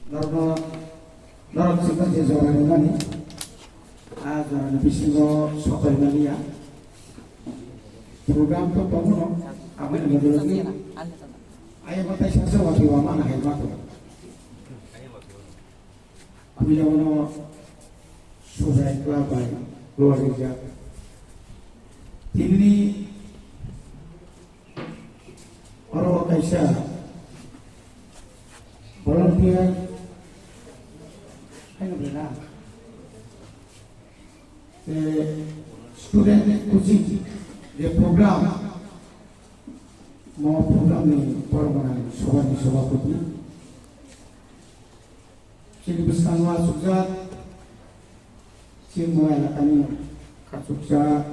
Norma Norok Sipan Jezora Mani Azara Bisingo Sokai Malia program to Pamuno Amin Lagi Ayah Matai Sasa Wati Wamana Helmatu Amila Wano Surai Klabai Luar Ija Ini Orang Kaisha volunteer hay là student coaching the program mau program ni permanent shabapati sini beskan wa sukjat sini mulai kami kasuksa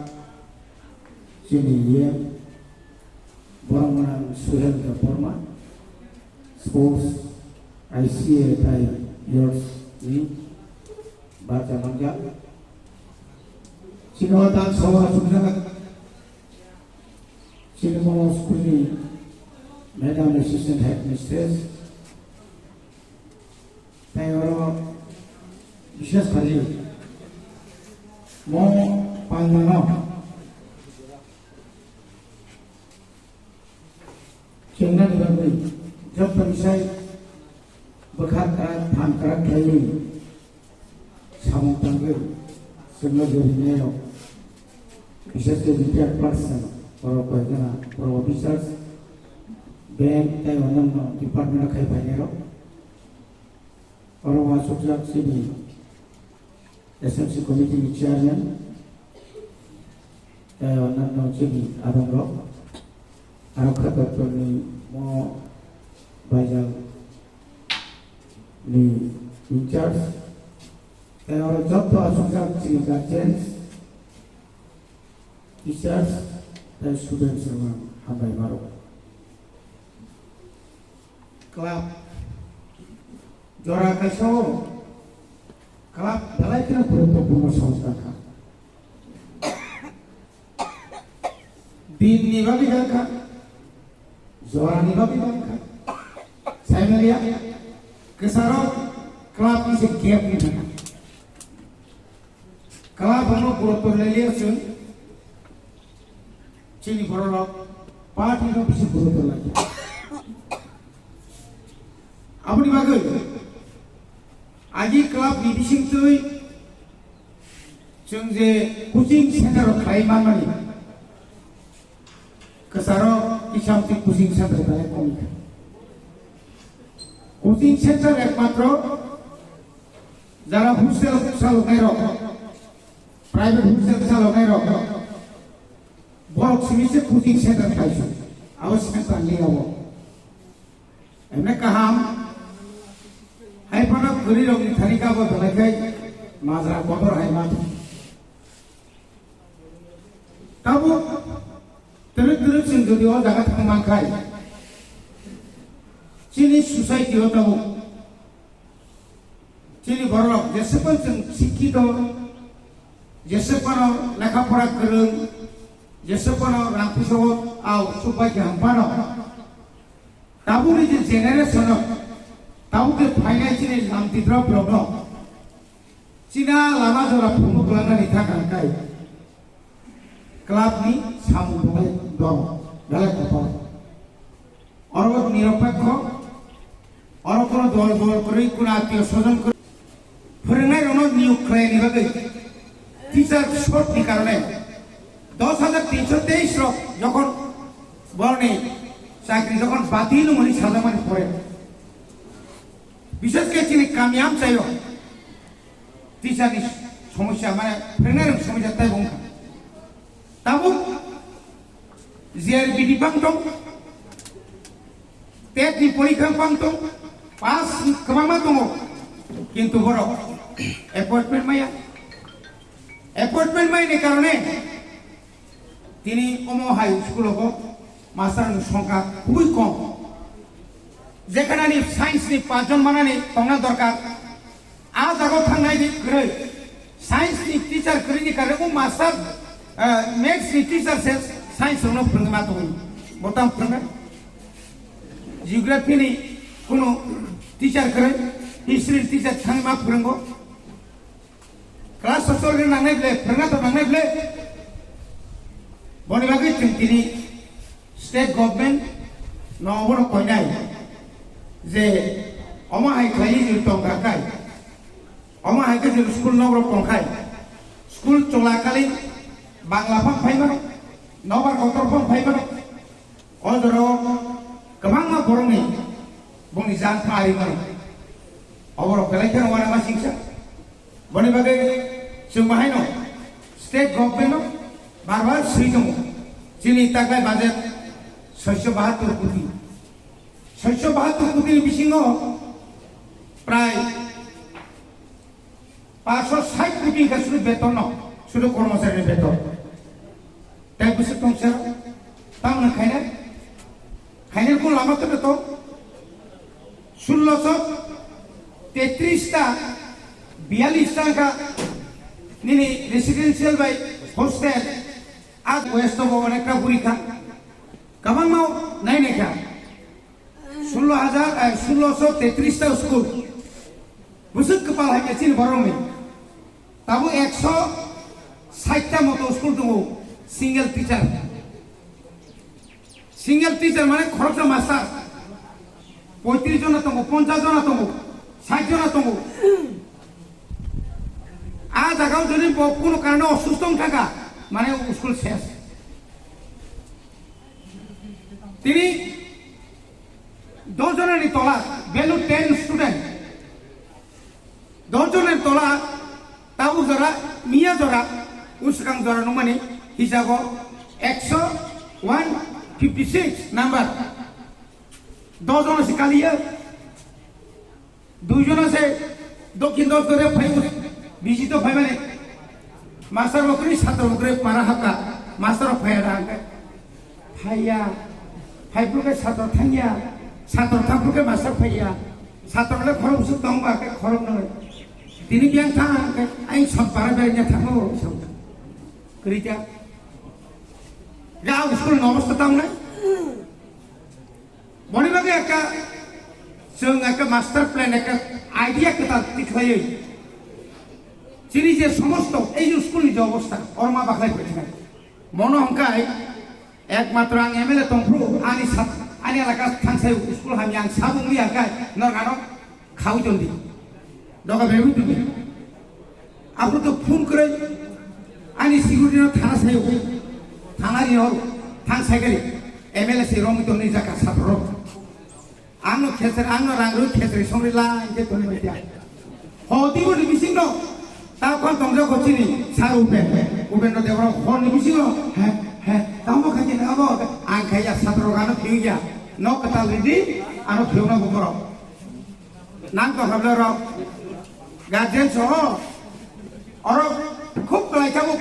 sini ya permanent student the format sports I see it by yours ni baca manja sino dan sawa sumsang sino mo school ni madam assistant headmistress tayo বিশেষ খালি mo panmano cengna dibangun jab pemisai berkata antara kayu sama tangga semua jadinya bisa jadi person para pegawai para officers bank dan orang department kayu banyak orang masuk ke sini SMC committee chairman dan orang sini abang roh orang kata ni mau bayar ni in charge dan orang job tu asal sini guardians teachers dan students semua hambai baru club jora kasau club dalai kena guruত্বপূর্ণ সংস্থা din ni babi ka jora ni babi ka saya melihat kesarau kelab ini gap ni mana? Kelab anu guruত্ব leliya sun, cini borolok, parti itu bisa guruত্ব lagi. Apa ni bagai? Aji kelab di bising tu, cungje kucing center klaiman mani. Kesarau isam ti kucing center balik komik. Coaching centre একমাত্র যারা hostel চালকের private hostel চালকের বড় সিমিসে coaching centre পাইছে আবশ্যকতা নিয়ে হবো এমনি কাহাম হাইপানা গরি রঙি থারিকা বদলাইকাই মাজরা কবর হাইমাত তাবো তেলে তেলে সিং যদি ও জায়গা থাকা মানখাই Cini society hota ho, cini borok, jese pun sikito, jese pun lekha pora kereng, jese pun rampuso au supaya jampano. Tabu ni je generation tabu ke finance ni lam tidra problem. Cina lama jora puno kelana ni thakan kai. Club ni samu boleh dong, dalam kapal. Orang niropekho orang kono dol kori kuna atio sojan kori foreigner ono নিয়োগ করে নিবে teacher short নি কারণে 10323 rock যখন বর্ণে চাকরি যখন বাতিল মনি সাজা মানে পড়ে বিশেষ করে চিনি কামিয়াব চাইও টিচারের সমস্যা মানে ফরেনারের সমস্যা তাই বংখা তাবো জিআরবিডি পাংতো টেট ni পরীক্ষা পাংতো pas kemana tu? Kintu borok appointment maya ni karone tini omo high school ko master সংখ্যা খুবই কম যেখানে ni science ni 5 জন মানানি তংনা দরকার আজ আগো থাংনাই দি করে science ni teacher করে ni কারে ও master maths ni teacher se science no prangma to botam prangma geography ni কোনো টিচার করে हिस्ट्री टीचर थांग मा फोरोंगो क्लास ससुर के नांनाय ब्ले फोरोंगा तो नांनाय ब्ले बनि बागै जों दिनै स्टेट गभर्नमेंट न'आवबो कयनाय जे अमा हाइख्लायि जे दंगाखाय अमा हाइखो जों स्कुल न'आव दंखाय स्कुल चलाकालीन बांला फां फाइमान न'बार गथर फां फाइमान अजराव गोबां बर'नि बुंनि जान फारिमान अबराव बेलायखौ नङा मा सिंसा बनि बागै जों बाहाय न स्टेट गभर्नमेंट बारबार सै दङ जोंनि थाखाय बाजेट 672 কোটি 672 কোটির বিশিঙাव প্রায় 560 কোটি শুধু বেতন শুধু কর্মচারীর বেতন তাই বসে টংসার তাও না খাইনার কোন লামাতে বেতন 1633টা 42 টাকা নিনি রেসিডেন্সিয়াল বাই হোস্টেল আজ ওয়েস্ট ভবন একটা পরীক্ষা কামাং মাও নাই নেখা 1633টা স্কুল বুঝুক কপাল হাইকে চিন বরমে তাবো 160টা মতো স্কুল দङ সিঙ্গেল টিচার মানে খরচা মাস্টার 35 জন দङ 50 জন দङ 60 জন দङ আ জায়গাও যদি কোনো কারণে অসুস্থ থাকা মানে স্কুল শেষ তিনি 10 জনের তলা ভ্যালু 10 স্টুডেন্ট 10 জনের তলা তাও জরা মিয়া জরা উসকাং জরা মানে হিসাব 156 নাম্বার 10 জন আছে কালিয়া 2 জন আছে দক্ষিণ দশ করে ফাইভ বিজিত ফাই মানে মাস্টার বকরি ছাত্র বকরি পারা হাকা মাস্টার ফাইরা ফাইয়া ফাইপুকে ছাত্র থাঙ্গিয়া ছাত্র থাকুকে মাস্টার ফাইয়া ছাত্রলে খরম সুখ দং বাকে খরম নয় তিনি বিয়াং থাং আই সব পারা বেরিয়ে থাকো সব করিতা গাঁও স্কুল অবস্থা তাও না বনিবাগে একটা जों একটা মাস্টার প্ল্যান একটা আইডিয়া কথা দেখাই যিনি যে সমস্ত এই যে স্কুলনি যে অবস্থা অরমা বাখাই পেয়েছে মনে হংকাই একমাত্র আং এমএলএ তংফ্রু আনি এলাকা থাংসাই স্কুল হামি আং সাবুংলি আকাই নরগানো খাও জলদি দকা বেবি তুমি আপনি তো ফোন করে আনি সিকিউরিটি থানা সাই থানারি হর থাংসাই গেলি এমএলএ সে রমিত নি জাকা ছাত্র आंनो खेसर आंनो रांगरु खेसर संरिला इजे तनि मेटिया हदिबो निबिसिंग ता कोन तंगजो खचिनि सार उपेन्द्र देवरा हर निबिसिंग हे तामो खाति नाबो आं खाया सात्र गानो फिउया न कताल रिदि आनो फिउना बकर नां तो हाबले र गार्जियन सह और खूब लाइकाबो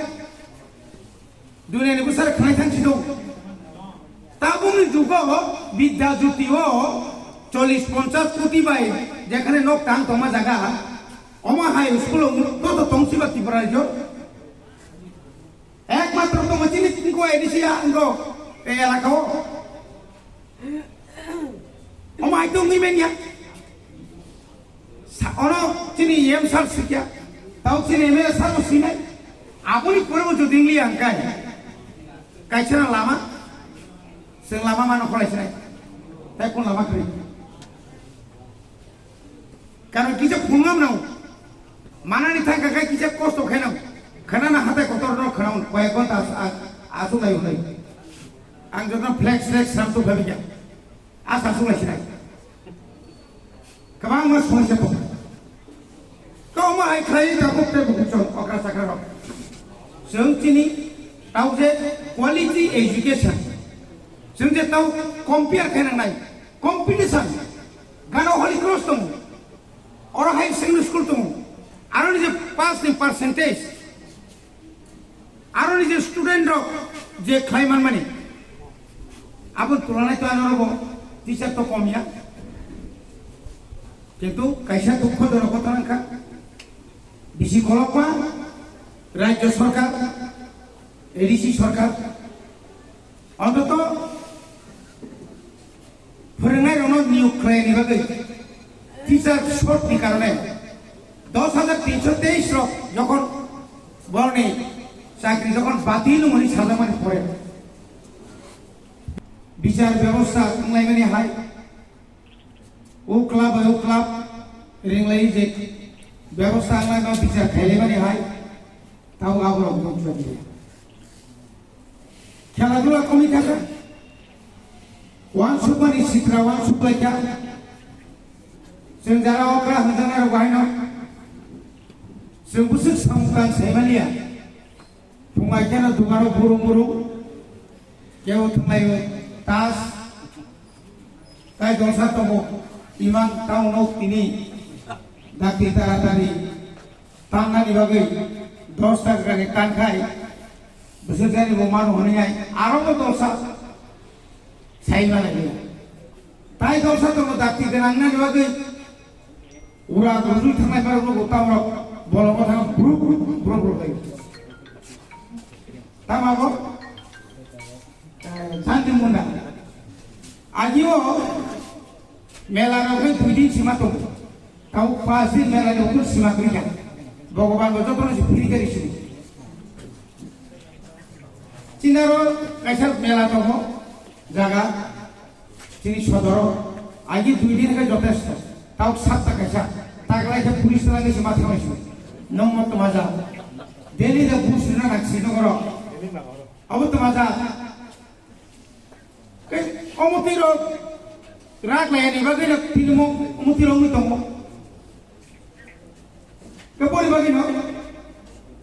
दुनियानि बुसार खानाय थांसि दं ताबुनि जुगो विद्या ज्योतिओ 40-50 কোটি বাই যেখানে নক টান তোমা জায়গা অমা হাই স্কুল তো তংসিবা ত্রিপুরাজ্য একমাত্র তো মচিনি তিনকো এডিসিয়া আঙ্গো এই এলাকাও অমা হাই তো নিমেনিয়া অনো চিনি এম সার শিখিয়া তাও চিনি এমএলএ সার সিনাই আপনি করবো যদি ইংলি আঙ্কাই কাইছনা লামা जों लामा मानो खलायसिनाय ताय कोन लामा खै कारण किसे फुंगाम नाव मानानि थांका खाय किसे कष्ट खायनाव खानाना हाथाय कतर न खानाव कय घन्टा आसु लाय होनाय आं जतना फ्लेक्स सामतो भाबिया आसा सुलायसिनाय गोबां मा समस्या दं कमा हाय खाय दाबोते बुचन अग्रा साग्रा जों तिनि ताव जे क्वालिटी एजुकेशन जों जे ताव कम्पेयार खायनांनाय कम्पिटिशन गानो हलि क्रस दं और हाई सेकेंडारि स्कुल दं आरो जे पासनि पार्सेन्टेज आरो जे स्टुडेन्ट रक जे खायमान माने आबो तुलनाय तो आनरबो टीचार तो कमिया किन्तु कायसा दुख दर कथा नांखा बिसि खलपा राज्य सरकार एडिसि सरकार अन्तत फोरोंनाय रनो नियोग खालायनि बागै টিচার শর্টনি কারণে 10,323 যখন বলনি চাকরি যখন বাতিল মনি সাজামানি পড়ে বিচার ব্যবস্থা লাইমানি হাই ও ক্লাব রিংলাই যে ব্যবস্থা আনলাইমা বিচার খাইলাইমানি হাই তাও আবার বঞ্চ দিয়ে খেলাধুলা কমই থাকে ওয়ান সুপানি সিত্রা ওয়ান সুপ্লাইকা जों जारा अग्रा हंजानार बाहायनो जों बुसुक सामुकान साइमालिया फुंगाइखाना दुगारो बुरुं केव थंलायो तास ताइ दंसा दङ इमान टाउनाव तिनि दाखि तारातारि तांनानि बागै 10 टाकानि कानखाय बोसोर जानि मान हनैहाय आरो दंसा साइमालिया ताइ दंसा दङ दाखि गोनांनानि बागै उरा रुजु थांनाय बारो गतामर बलमा थां ब्रु जायो तामाबो शान्ति मुन्दा आजिओ मेला रखै दुई सीमा दं ताव पासि मेला रखै सीमा गैया भगवान गजतन फ्री करिसि चिनारो काइसा मेला दङ जागा तिनि सदर आजि दुई दिन के যথেষ্ট ताव 7 टाका तागलाय के पुलिस लागे से माथा माइसु नम मत मजा दिल्ली द बुसना राखसि नगर अब त मजा के अमतिरो राग लायनि बागै न तिनमो अमतिरो मु दङ के परि बागै न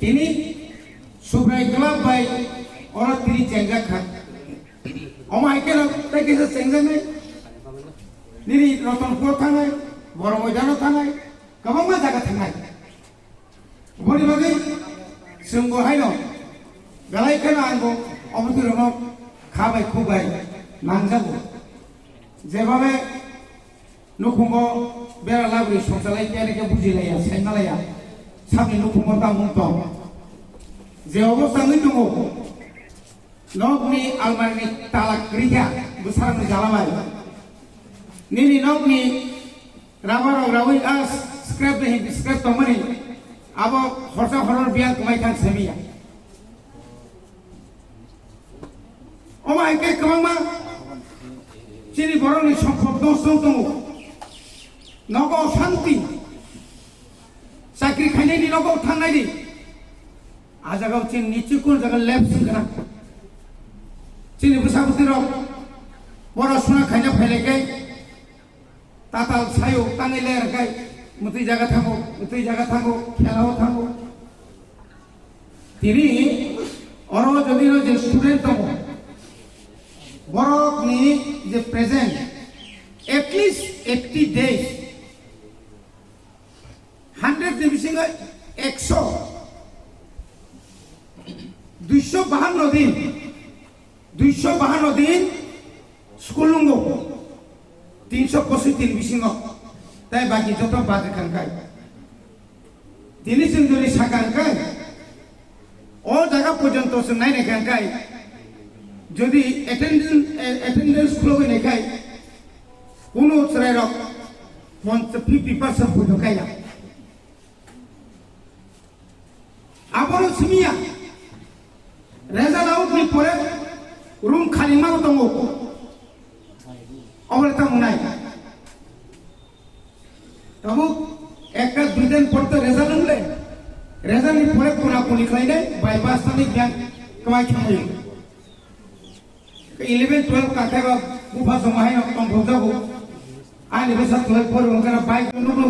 तिनि सुब्राय क्लाब बाय और तिनि चेंगा खा अमाय के न ताके से चेंगा नै निरि रतनपुर थांनाय बर मैदानाव थांनाय गोबां जायगा थांनाय बरि बागै जों बहायनो गलायखाना आंगो अमतिरनो खाबाय खुबाय नांजागौ जेबाबे नखुंगो बेरा लाब्रि संसालाय केनेके बुजिलाया साइमालाया साबनि नखुंगो दामुं दं जे अबस्थायै दङ नगनि आलमारिनि ताला क्रिया बुसारनि जालामाय निनि नगनि राबार रावै आस स्क्रैप नहीं स्क्रैप तो मनी अब खर्चा खरर बियान कमाई खान सेमिया ओमा एके कमांमा चिनि बरनि सम्पद दं नगो शांति साख्रि खाइनायनि नगो थांनायनि आजागाव चिन निचिकुन जागा लेफ्ट सिंगना चिनि बुसाबुतिरो बरा सुना खाइना फैलेकै ताताल सायो तांगै लेरगाय मुतै जागा थांगो खेलाव थांगो तिनि अरो जदिनो जे स्टूडेंट दङ बरकनि जे प्रेजेंट एटलिस्ट 80 days 100 नि बिसिङै 100 252 दिन स्कुल नंगौ 365 बिसिङो ताइ बाकी जत बाजे खानखाय दिनै जों जुदि साखानखाय अ जायगा पर्यन्त जों नायनाय खानखाय जुदि एटेन्डेन्स खुलनायखाय কোনো শ্রেণীর 50% বুঝকাইয়া আবার সিমিয়া রেজাল্ট আউট নি পরে রুম খালি মারো দङ অবলতা মুনাই তবু একটা দুই দিন পড়তে রেজাল্ট হলে রেজাল্ট নি পরে কোনা কোনি খাইলে বাই বাস্তানি জ্ঞান কমাই খাই 11 12 কাটাবা বুফা জমাই নকম ভজাবো आनि बेसा 12 पर ओंकारा बाइक नुब्लो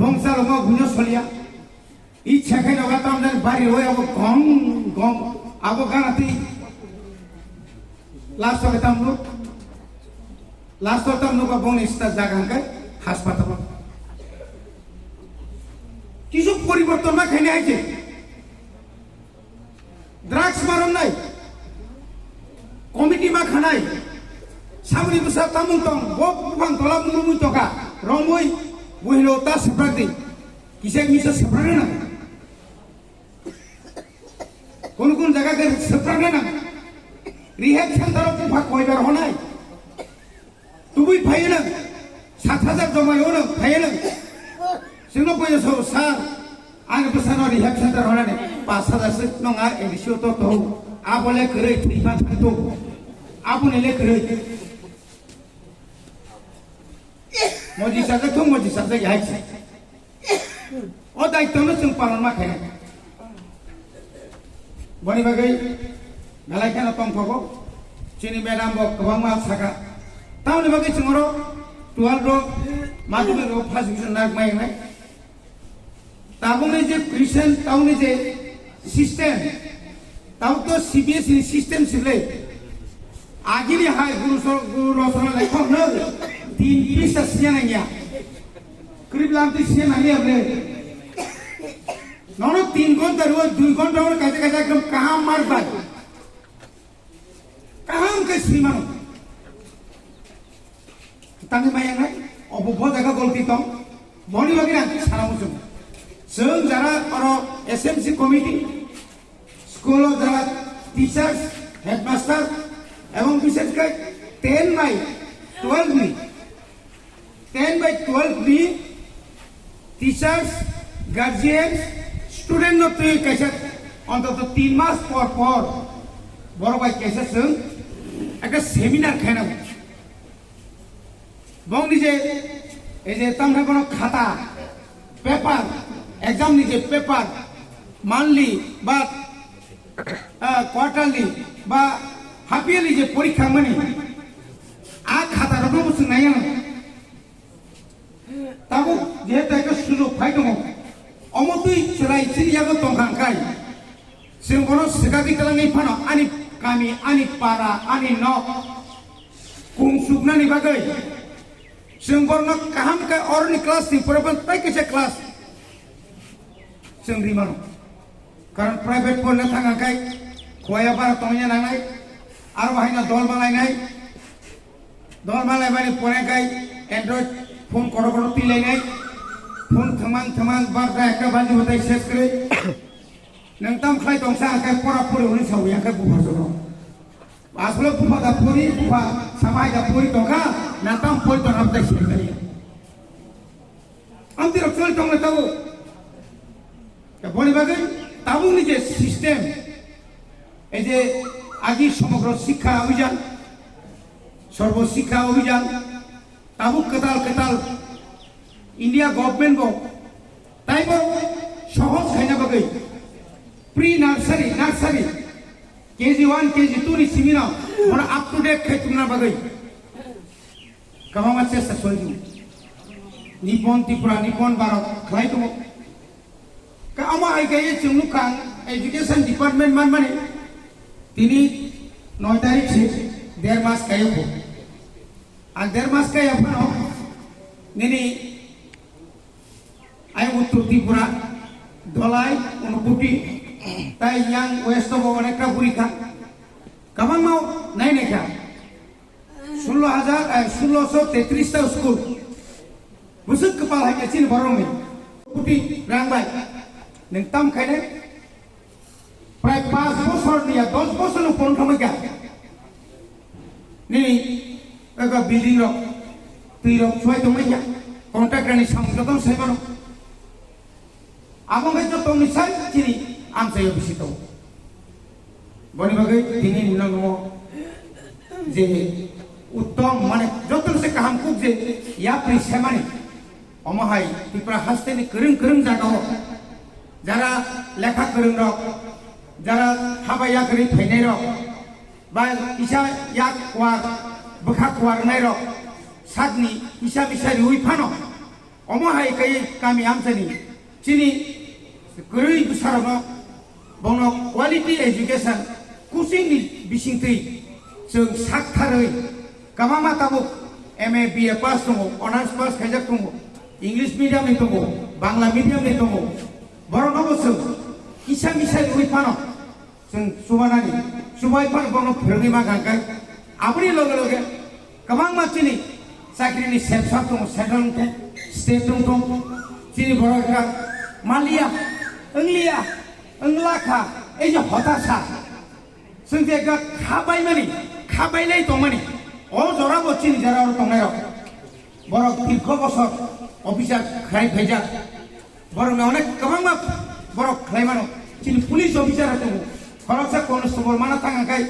भंसा लमा गुनो सलिया इ छाखाय नगा तामदान बारि होय अब गम अब गानाति लास्ट तामनु का बंग स्टार जागांखाय हासपाताल किछु परिवर्तन मा खायनो आइছে ड्राग्स मारनाय कमिटि मा खानाय सामनि बुसा तामुं दं बफां तला मुनुमुं तका रंगै बुहिलो ता सेप्राति किसे मिसे सेप्राने ना कोन जगह के सेप्राने ना रिहेब सेंटर भाग कयबार हनाय तुबुई फाइना 7,000 जमायावनो फायोनो जोंनाव फैयो सार आंनि बोसानाव रिहेब सेन्टार होनानै 5,000सो नङा एडिसिअ तो आबले गोरै थैमा थांतो आबुनेले गोरै मजी साजा तो मजी साजा याइसे ओ दायित्वनो जों पालन माखायना बनि बागै नालायखाना तंथगो चिनि मेडाम बो गोबां मा सागा तावनि बागै जोंरो 12 रो माध्यमिक रो फार्स्ट डिविजन नाग मायनाय ताबुनि जे क्रिश्चियन तावनि जे सिस्टेम ताव तो सीबीएसई सिस्टेम सिले आगिनि हाय गुरु रसना लेखक न 3 पिसा सियानाया करीब लामति सियानाया हमने नोनो 3 घंटा रो 2 घंटा और कैसे कैसे एकदम कहां मार बाय कहां के सीमा तांगे मायना अबो जायगा गलती तो बनि बागै आं सानामो जों जारा अरो एसएमसी कमिटी स्कूल जारा टीचर्स हेडमास्टर एवं विशेषकर 10/12 में 10/12 में टीचर्स गार्जियन स्टूडेंट नो तो कैसे अंतत 3 मास पर बड़ भाई कैसे जों एक सेमिनार खाना बंग निजे ए जे तमना कोनो खाता पेपर एग्जाम निजे पेपर मानली बा क्वार्टरली बा हाफ इयरली जे परीक्षा माने आ खाता रखो बुसुं नाया ताबो जेहेतु एक सुजुग फाय दङ अमतुइ चराय सिरियाबो दंखांखाय जों बनो सिगाबि खालामनाय फानो आनि गामि आनि पारा आनि न कुंसुबनानि बागै जों बनो काहाम का अरनि क्लास नि फरायबान पाइकेसे क्लास जों रिमानो कारण प्राइवेट पढ़ने थांगाखाय खया बारा तंगया नांनाय आरो बाहायना दल बालायबानि फरायखाय एंड्रइड फोन करो तिलायनाय फोन थमां बारदा एका बाजि होताय सेस करे नोंताम खाय दंसा आखाय परा परि होनि सावयाखाय बुफा जनो आसले बुफा दा परि बुफा सामाय दा परि दंखा नाताम परि दनाम दा सिरि आमति रचल तंगले ताबो बनि बागै ताबुनि जे सिस्टेम ए जे आजि समग्र शिक्षा अभियान सर्व शिक्षा अभियान ताबु कताल इंडिया गवर्नमेंट बो ताइबो सहज खायना बागै प्री नर्सरी केजी 1 केजी 2 नि सिमिना मोर अप टू डेट खायतुना बागै कमामा चेष्टा सलिदु निपन त्रिपुरा निपन भारत खायतुमो का ama ai gaya chunglukan education department man mane tini 9 तारिख से 1.5 मास kayo ko ang 1.5 मास kayo pano nini ay uttor tripura dolai unuputi tai yang west bo onekta purikha kamang mau nai nekha 16,33 ta school busuk kepala hanya chin borong me puti rangbai नोंताम खायने प्राय 5 बছর निया 10 बছर पन थमगा नि एगा building रो तुइ रो सय तमैया कन्ट्राक्टरनि सामजों साइबानो आबो गय जतो निसाय चिनि आमसाय बिसितो बनि बागै दिनि नंगो जे उत्तम माने जतन से काम कुक जे या प्रिसे माने अमहाय तिप्रा हास्तेनि करं जागाव जरा लेखा गोरों रक जरा हाबाया गोरै फैनाय रक बा इसा याक वार बखा वारनाय रक सादनि इसा बिसा रुइ फानो अमहाय कय गामि आमसानि चिनि गोरै बुसारनो बनो क्वालिटी एजुकेशन कोचिं नि बिसिंथै जों साकथारै गामामा ताबो एमए बीए पास दङ अनार्स पास खायजाक दङ इंलिश मीडियम नि दङ बांला मीडियम नि दङ बरनो बोसोर किसा मिसा रुइ फानो जों सुबाय फानो बनो फोरोंनि मा गांगाय आबुनि लगे गोबां मानसिनि साख्रिनि सेन्सार दङ सेन्ट्रेल स्टेट दङ चिनि बर'फ्रा मालिया इंलिया इंलाखा ए जे हताशा जों जे खाबाय माने खाबायलाय दं माने अ जरा बचिनि जरा दंनाय borok dীর্ঘ বছর অফিসার খাই ভেজাক borok na onek kabangma borok khlaimano chin police officer ato khoroksa constable mana thanga kai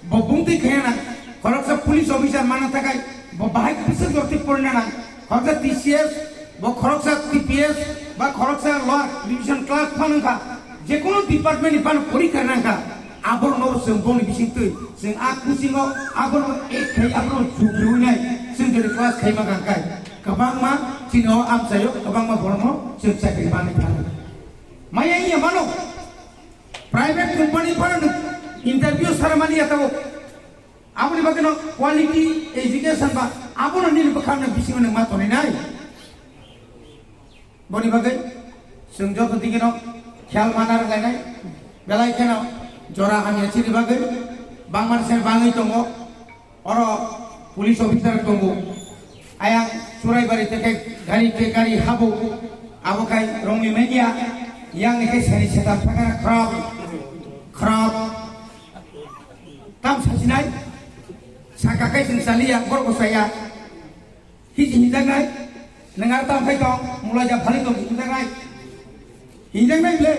bo bungti khayana khoroksa police officer mana thakai bo bahai pisar dorti porna na khoroksa TCS bo khoroksa TPS ba khoroksa law division clerk phanangka je kono department ni pan porikha nangka abor no sing boni bisingtui sing aku singo abor ek khai abor juglu nai sing dari class khaima kai kabangma cino am sayo kabangma bormo sing sakri mani kan maya iya mano private company pan interview ceremony atau aboni bageno quality education ba abono nil bakhana bising nang matoni nai boni bagai sing joto digino khel manar lainai belai kena jora hanya ciri bagai bangman sen bangai tongo oro police officer tongo ayang surai bari teke gari habu abokai rongi media yang ke seri setan pakar krab tam sasinai sakakai sing salia borgo saya hiji hinjangai nengar tam kai tong mulai jam balik tong hinjangai hinjangai ble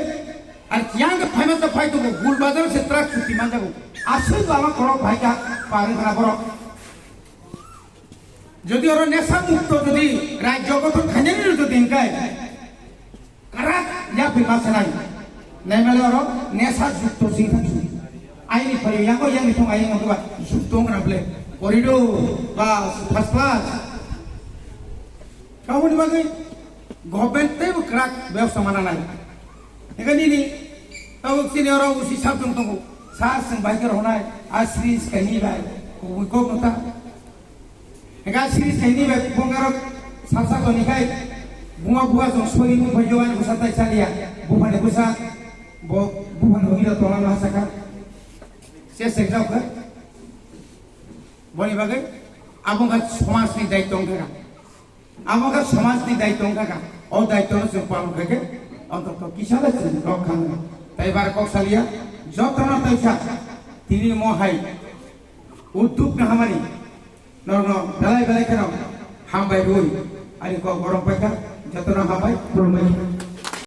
R yang ke famous fight to gul bazar se truck chuti manjago asal baba korok bhai ka pare khana borok যদি ওরা নেশা মুক্ত যদি রাজ্য গঠন খাঞ্জানির যদি Inkai কারা ইয়া বিমাস নাই নাই মেলে ওরা নেশা যুক্ত সিং থাকছু আইনি ফরি ইয়াঙ্গো ইয়াঙ্গি থং আইনি মতো বা যুক্ত না বলে করিডো বা ফার্স্ট ক্লাস কাউনি বাকি গভর্নমেন্ট তে ক্রাক ব্যবস্থা মানা নাই এখানে নি তাও সিনি ওরা উসি সাবজং তঙ্গ সাস সং বাইকার হনাই আশ্রিস কানি বাই কো কথা Enggak sih ini bongkar salsa to nikai bunga jong sori mu bajoan usata chalia bukan kusa bukan hira tolan hasaka sia sekau ka boni bagai abong ka সমাজ ni daitong ka abong ka সমাজ ni daitong ka o daitong se palon ka ke অন্তত কিসালা ছিল রক্ষণ তাই বার কৌশলিয়া যতনা তৈছা তিনি মহাই উদ্যোগ না হামারি নরনো বেলায় বেলায় কেন হামবাই রই আর গরম পাইকা যতনা হামবাই প্রমাই